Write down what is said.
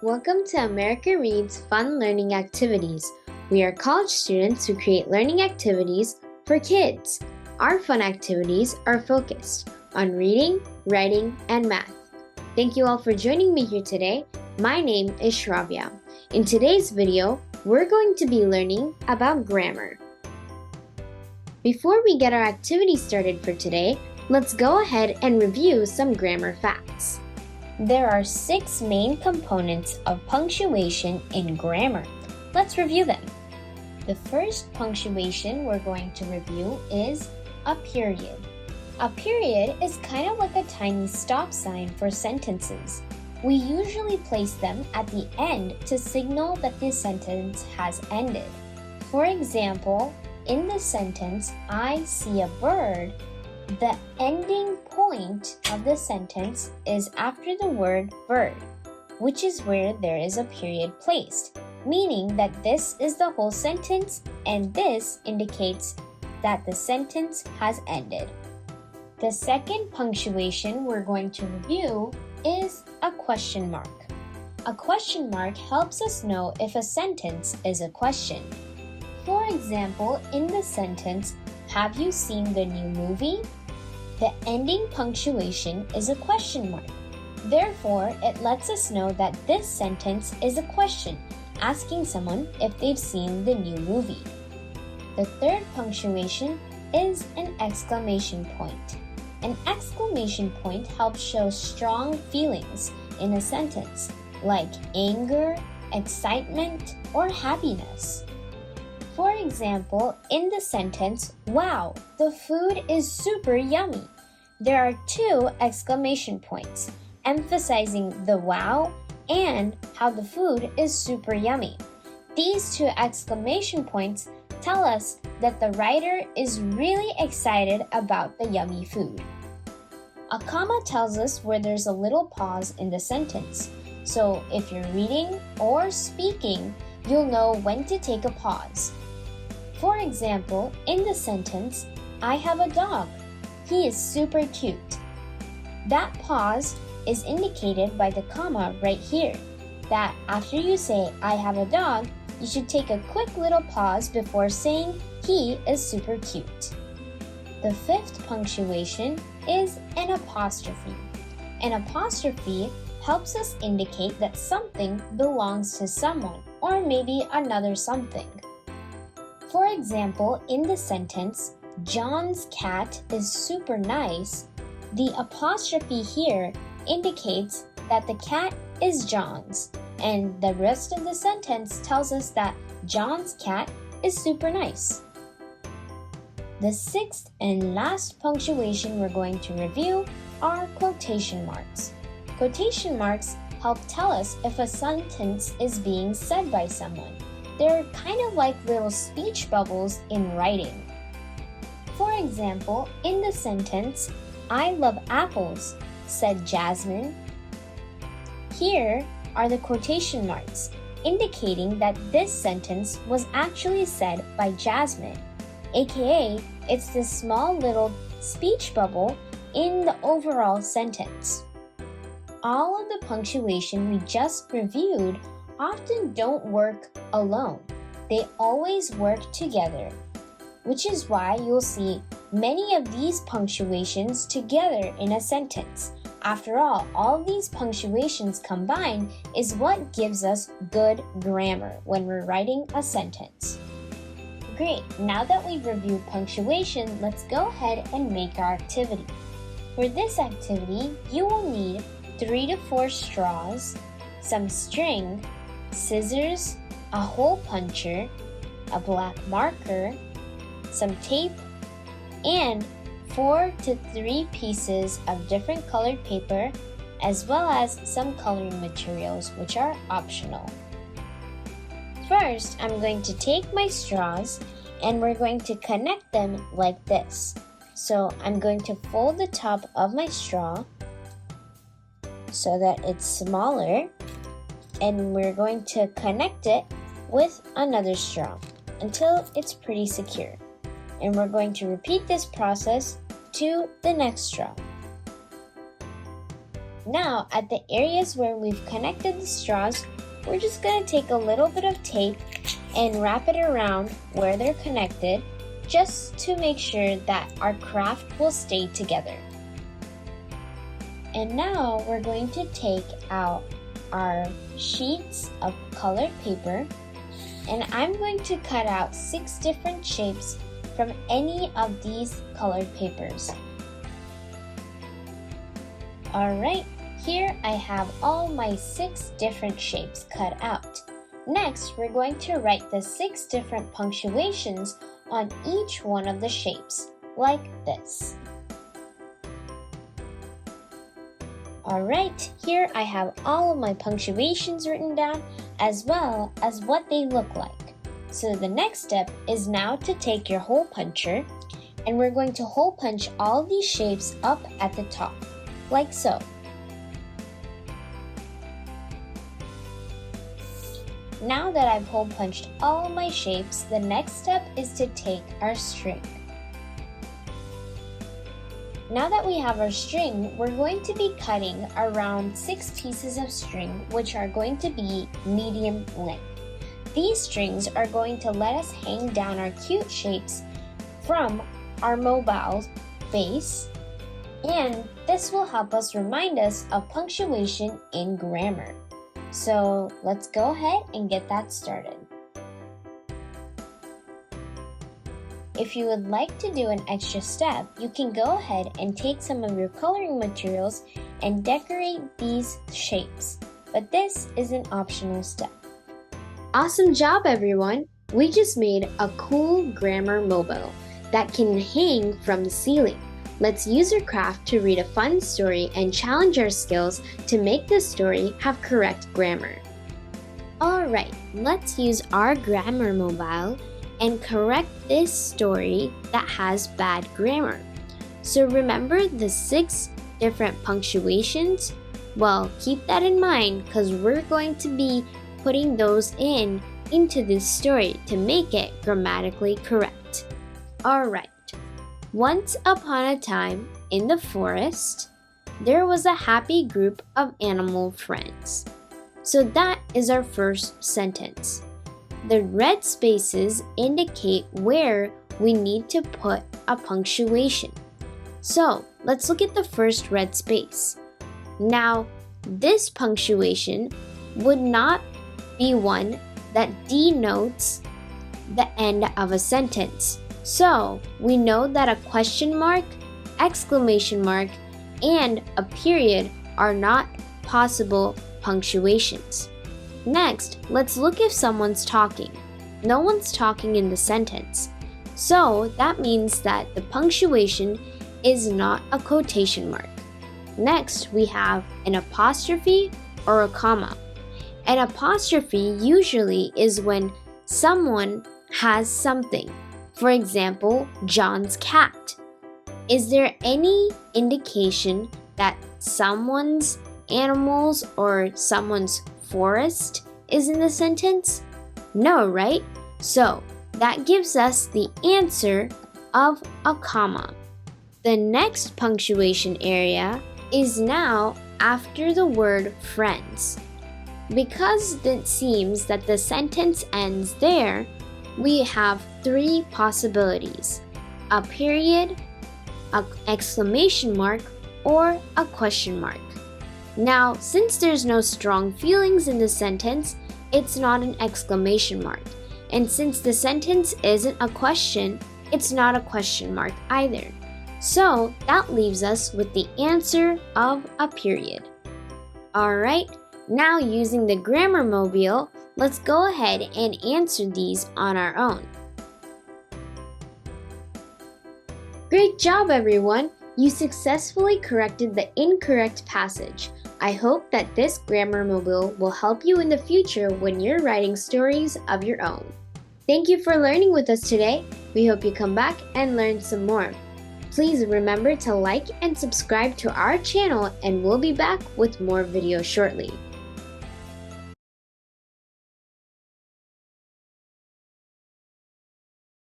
Welcome to America Reads Fun Learning Activities. We are college students who create learning activities for kids. Our fun activities are focused on reading, writing, and math. Thank you all for joining me here today. My name is Shravya. In today's video, we're going to be learning about grammar. Before we get our activity started for today, let's go ahead and review some grammar facts. There are 6 main components of punctuation in grammar. Let's review them. The first punctuation we're going to review is a period. A period is kind of like a tiny stop sign for sentences. We usually place them at the end to signal that the sentence has ended. For example, in the sentence, I see a bird, the ending point of the sentence is after the word bird, which is where there is a period placed, meaning that this is the whole sentence and this indicates that the sentence has ended. The second punctuation we're going to review is a question mark. A question mark helps us know if a sentence is a question. For example, in the sentence, "Have you seen the new movie?" The ending punctuation is a question mark. Therefore, it lets us know that this sentence is a question, asking someone if they've seen the new movie. The third punctuation is an exclamation point. An exclamation point helps show strong feelings in a sentence, like anger, excitement, or happiness. For example, in the sentence, "Wow, the food is super yummy," there are 2 exclamation points, emphasizing the wow and how the food is super yummy. These 2 exclamation points tell us that the writer is really excited about the yummy food. A comma tells us where there's a little pause in the sentence. So if you're reading or speaking, you'll know when to take a pause. For example, in the sentence, "I have a dog. He is super cute." That pause is indicated by the comma right here, that after you say, "I have a dog," you should take a quick little pause before saying, "He is super cute." The 5th punctuation is an apostrophe. An apostrophe helps us indicate that something belongs to someone or maybe another something. For example, in the sentence, "John's cat is super nice," the apostrophe here indicates that the cat is John's, and the rest of the sentence tells us that John's cat is super nice. The 6th and last punctuation we're going to review are quotation marks. Quotation marks help tell us if a sentence is being said by someone. They're kind of like little speech bubbles in writing. For example, in the sentence, "I love apples," said Jasmine. Here are the quotation marks, indicating that this sentence was actually said by Jasmine, aka it's this small little speech bubble in the overall sentence. All of the punctuation we just reviewed often don't work alone. They always work together, which is why you'll see many of these punctuations together in a sentence. After all of these punctuations combined is what gives us good grammar when we're writing a sentence. Great, now that we've reviewed punctuation, let's go ahead and make our activity. For this activity, you will need 3 to 4 straws, some string, scissors, a hole puncher, a black marker, some tape, and 4 to 3 pieces of different colored paper, as well as some coloring materials, which are optional. First, I'm going to take my straws and we're going to connect them like this. So I'm going to fold the top of my straw so that it's smaller, and we're going to connect it with another straw until it's pretty secure. And we're going to repeat this process to the next straw. Now, at the areas where we've connected the straws, we're just going to take a little bit of tape and wrap it around where they're connected, just to make sure that our craft will stay together. And now we're going to take out our sheets of colored paper, and I'm going to cut out 6 different shapes from any of these colored papers. Alright, here I have all my 6 different shapes cut out. Next, we're going to write the 6 different punctuations on each one of the shapes, like this. Alright, here I have all of my punctuations written down, as well as what they look like. So the next step is now to take your hole puncher, and we're going to hole punch all these shapes up at the top, like so. Now that I've hole punched all my shapes, the next step is to take our string. Now that we have our string, we're going to be cutting around 6 pieces of string, which are going to be medium length. These strings are going to let us hang down our cute shapes from our mobile base, and this will help us remind us of punctuation in grammar. So let's go ahead and get that started. If you would like to do an extra step, you can go ahead and take some of your coloring materials and decorate these shapes, but this is an optional step. Awesome job, everyone! We just made a cool grammar mobile that can hang from the ceiling. Let's use our craft to read a fun story and challenge our skills to make this story have correct grammar. Alright, let's use our grammar mobile and correct this story that has bad grammar. So remember the 6 different punctuations? Well, keep that in mind because we're going to be putting those into this story to make it grammatically correct. Alright, once upon a time in the forest, there was a happy group of animal friends. So that is our first sentence. The red spaces indicate where we need to put a punctuation. So let's look at the first red space. Now, this punctuation would not be one that denotes the end of a sentence. So we know that a question mark, exclamation mark, and a period are not possible punctuations. Next, let's look if someone's talking. No one's talking in the sentence. So that means that the punctuation is not a quotation mark. Next, we have an apostrophe or a comma. An apostrophe usually is when someone has something. For example, John's cat. Is there any indication that someone's animals or someone's forest is in the sentence? No, right? So that gives us the answer of a comma. The next punctuation area is now after the word friends. Because it seems that the sentence ends there, we have 3 possibilities: a period, an exclamation mark, or a question mark. Now, since there's no strong feelings in the sentence, it's not an exclamation mark. And since the sentence isn't a question, it's not a question mark either. So that leaves us with the answer of a period. Alright, now using the grammar mobile, let's go ahead and answer these on our own. Great job, everyone! You successfully corrected the incorrect passage. I hope that this grammar mobile will help you in the future when you're writing stories of your own. Thank you for learning with us today. We hope you come back and learn some more. Please remember to like and subscribe to our channel, and we'll be back with more videos shortly.